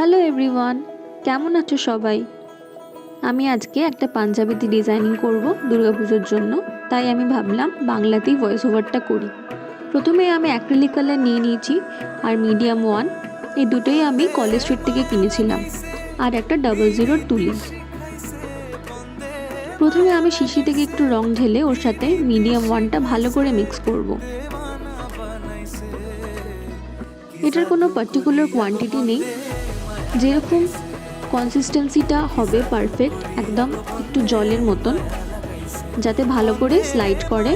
Hello everyone, কেমন আছো সবাই? আমি আজকে একটা পাঞ্জাবিতে ডিজাইনিং করব দুর্গাপুজোর জন্য, তাই আমি ভাবলাম বাংলাতেই ভয়েস ওভারটা করি। প্রথমে আমি অ্যাক্রিলিক কালার নিয়ে নিয়েছি আর মিডিয়াম ওয়ান, এই দুটোই আমি কলেজ স্ট্রিট থেকে কিনেছিলাম, আর একটা 00 তুলি। প্রথমে আমি শিশি থেকে একটু রং ঢেলে ওর সাথে মিডিয়াম ওয়ানটা ভালো করে মিক্স করব। এটার কোনো পার্টিকুলার কোয়ান্টিটি নেই, যেরকম কনসিস্টেন্সিটা হবে পারফেক্ট, একদম একটু জলের মতন, যাতে ভালো করে স্লাইড করে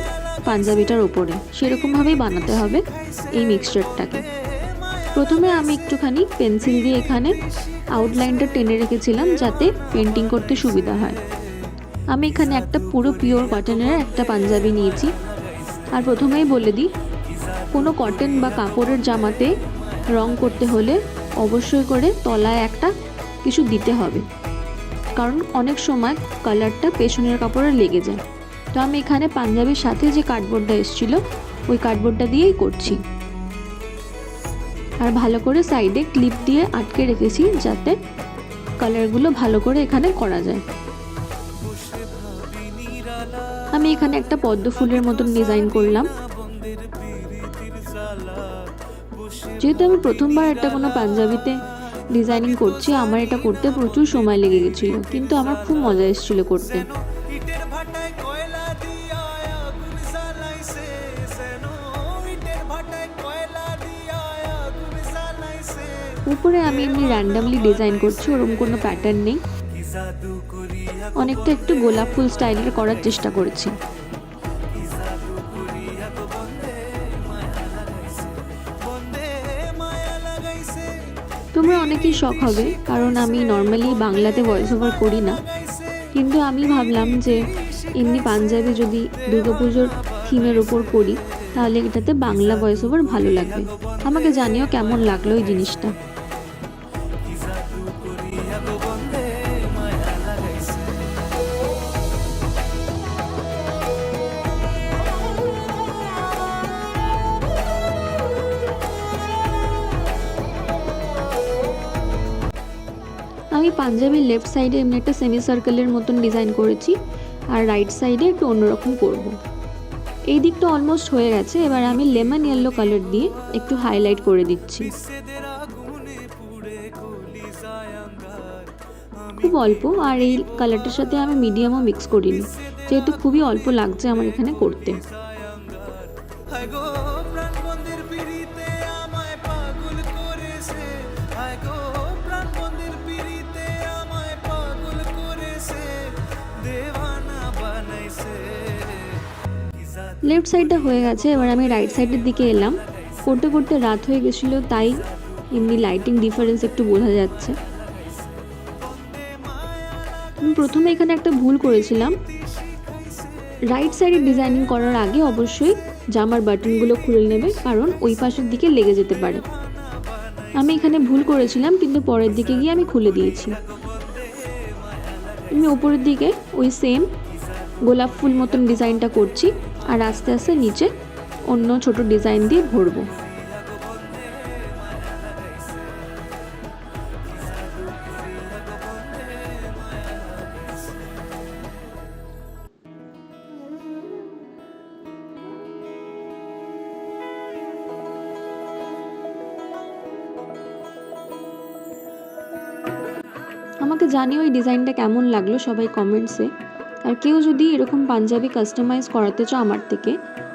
পাঞ্জাবিটার ওপরে, সেরকমভাবেই বানাতে হবে এই মিক্সচারটাকে। প্রথমে আমি একটুখানি পেন্সিল দিয়ে এখানে আউটলাইনটা টেনে রেখেছিলাম যাতে পেন্টিং করতে সুবিধা হয়। আমি এখানে একটা পুরো পিওর কটনের একটা পাঞ্জাবি নিয়েছি। আর প্রথমেই বলে দিই, কোনো কটন বা কাপড়ের জামাতে রং করতে হলে অবশ্যই করে তলায় একটা কিছু দিতে হবে, কারণ অনেক সময় কালারটা পেছনের কাপড়ে লেগে যায়। তো আমি এখানে পাঞ্জাবির সাথে যে কার্ডবোর্ডটা এসেছিল ওই কার্ডবোর্ডটা দিয়েই করছি। আর ভালো করে সাইডে ক্লিপ দিয়ে আটকে রেখেছি যাতে কালারগুলো ভালো করে এখানে করা যায়। আমি এখানে একটা পদ্ম ফুলের মতন ডিজাইন করলাম। যেহেতু আমি প্রথমবার একটা কোনো পাঞ্জাবিতে ডিজাইনিং করছি, আমার এটা করতে প্রচুর সময় লেগে গেছিলো, কিন্তু আমার খুব মজা এসেছিল করতে। উপরে আমি এমনি র্যান্ডামলি ডিজাইন করছি, ওরকম কোনো প্যাটার্ন নেই। অনেকটা একটু গোলাপ ফুল স্টাইলের করার চেষ্টা করেছি। তোমরা অনেকেই শখ হবে, কারণ আমি নর্মালি বাংলাতে ভয়েস ওভার করি না, কিন্তু আমি ভাবলাম যে এমনি পাঞ্জাবি যদি দুর্গাপুজোর থিমের ওপর করি তাহলে এটাতে বাংলা ভয়েস ওভার ভালো লাগবে। আমাকে জানিও কেমন লাগলো এই জিনিসটা। আমি পাঞ্জাবির লেফট সাইডে এমনি একটা সেমি সার্কেলের মতন ডিজাইন করেছি, আর রাইট সাইডে একটু অন্যরকম করব। এই দিকটা অলমোস্ট হয়ে গেছে, এবার আমি লেমন ইয়েলো কালার দিয়ে একটু হাইলাইট করে দিচ্ছি। খুব অল্প, আর এই কালারটার সাথে আমি মিডিয়ামও মিক্স করিনি, যেহেতু খুবই অল্প লাগছে আমার এখানে করতে। লেফট সাইডটা হয়ে গেছে, এবার আমি রাইট সাইডের দিকে এলাম। করতে করতে রাত হয়ে গেছিলো, তাই এমনি লাইটিং ডিফারেন্স একটু বোঝা যাচ্ছে। আমি প্রথমে এখানে একটা ভুল করেছিলাম, রাইট সাইডে ডিজাইনিং করার আগে অবশ্যই জামার বাটনগুলো খুলে নেবে, কারণ ওই পাশের দিকে লেগে যেতে পারে। আমি এখানে ভুল করেছিলাম, কিন্তু পরের দিকে গিয়ে আমি খুলে দিয়েছি। আমি ওপরের দিকে ওই সেম গোলাপ ফুল মতন ডিজাইনটা করছি, আর আস্তে আস্তে নিচে অন্য ছোট ডিজাইন দিয়ে ভরবো। আমাকে জানিও এই ডিজাইনটা কেমন লাগলো সবাই কমেন্টসে। আর কেউ যদি এরকম পাঞ্জাবি কাস্টমাইজ করাতে চাও আমার থেকে,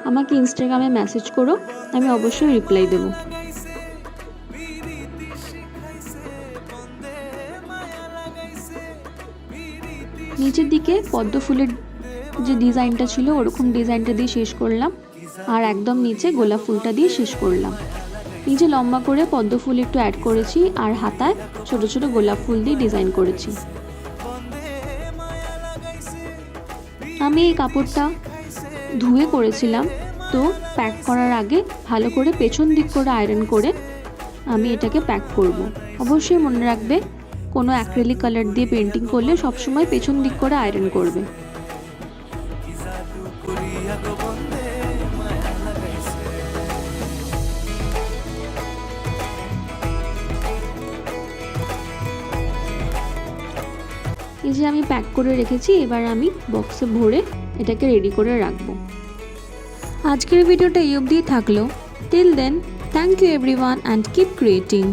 আমাকে ইনস্টাগ্রামে মেসেজ করো, আমি অবশ্যই রিপ্লাই দেবো। নিচের দিকে পদ্ম ফুলের যে ডিজাইনটা ছিল ওরকম ডিজাইনটা দিয়ে শেষ করলাম, আর একদম নিচে গোলাপ ফুলটা দিয়ে শেষ করলাম। নিচে লম্বা করে পদ্ম ফুল একটু অ্যাড করেছি, আর হাতায় ছোট ছোট গোলাপ ফুল দিয়ে ডিজাইন করেছি। আমি এই কাপড়টা ধুয়ে করেছিলাম, তো প্যাক করার আগে ভালো করে পেছন দিক করে আয়রন করে আমি এটাকে প্যাক করব। অবশ্যই মনে রাখবে, কোনো অ্যাক্রিলিক কালার দিয়ে পেন্টিং করলে সবসময় পেছন দিক করে আয়রন করবে। এই যে আমি প্যাক করে রেখেছি, এবার আমি বক্সে ভরে এটাকে রেডি করে রাখবো। আজকের ভিডিওটা এই অবধি থাকলো। Till then, thank you everyone and keep creating.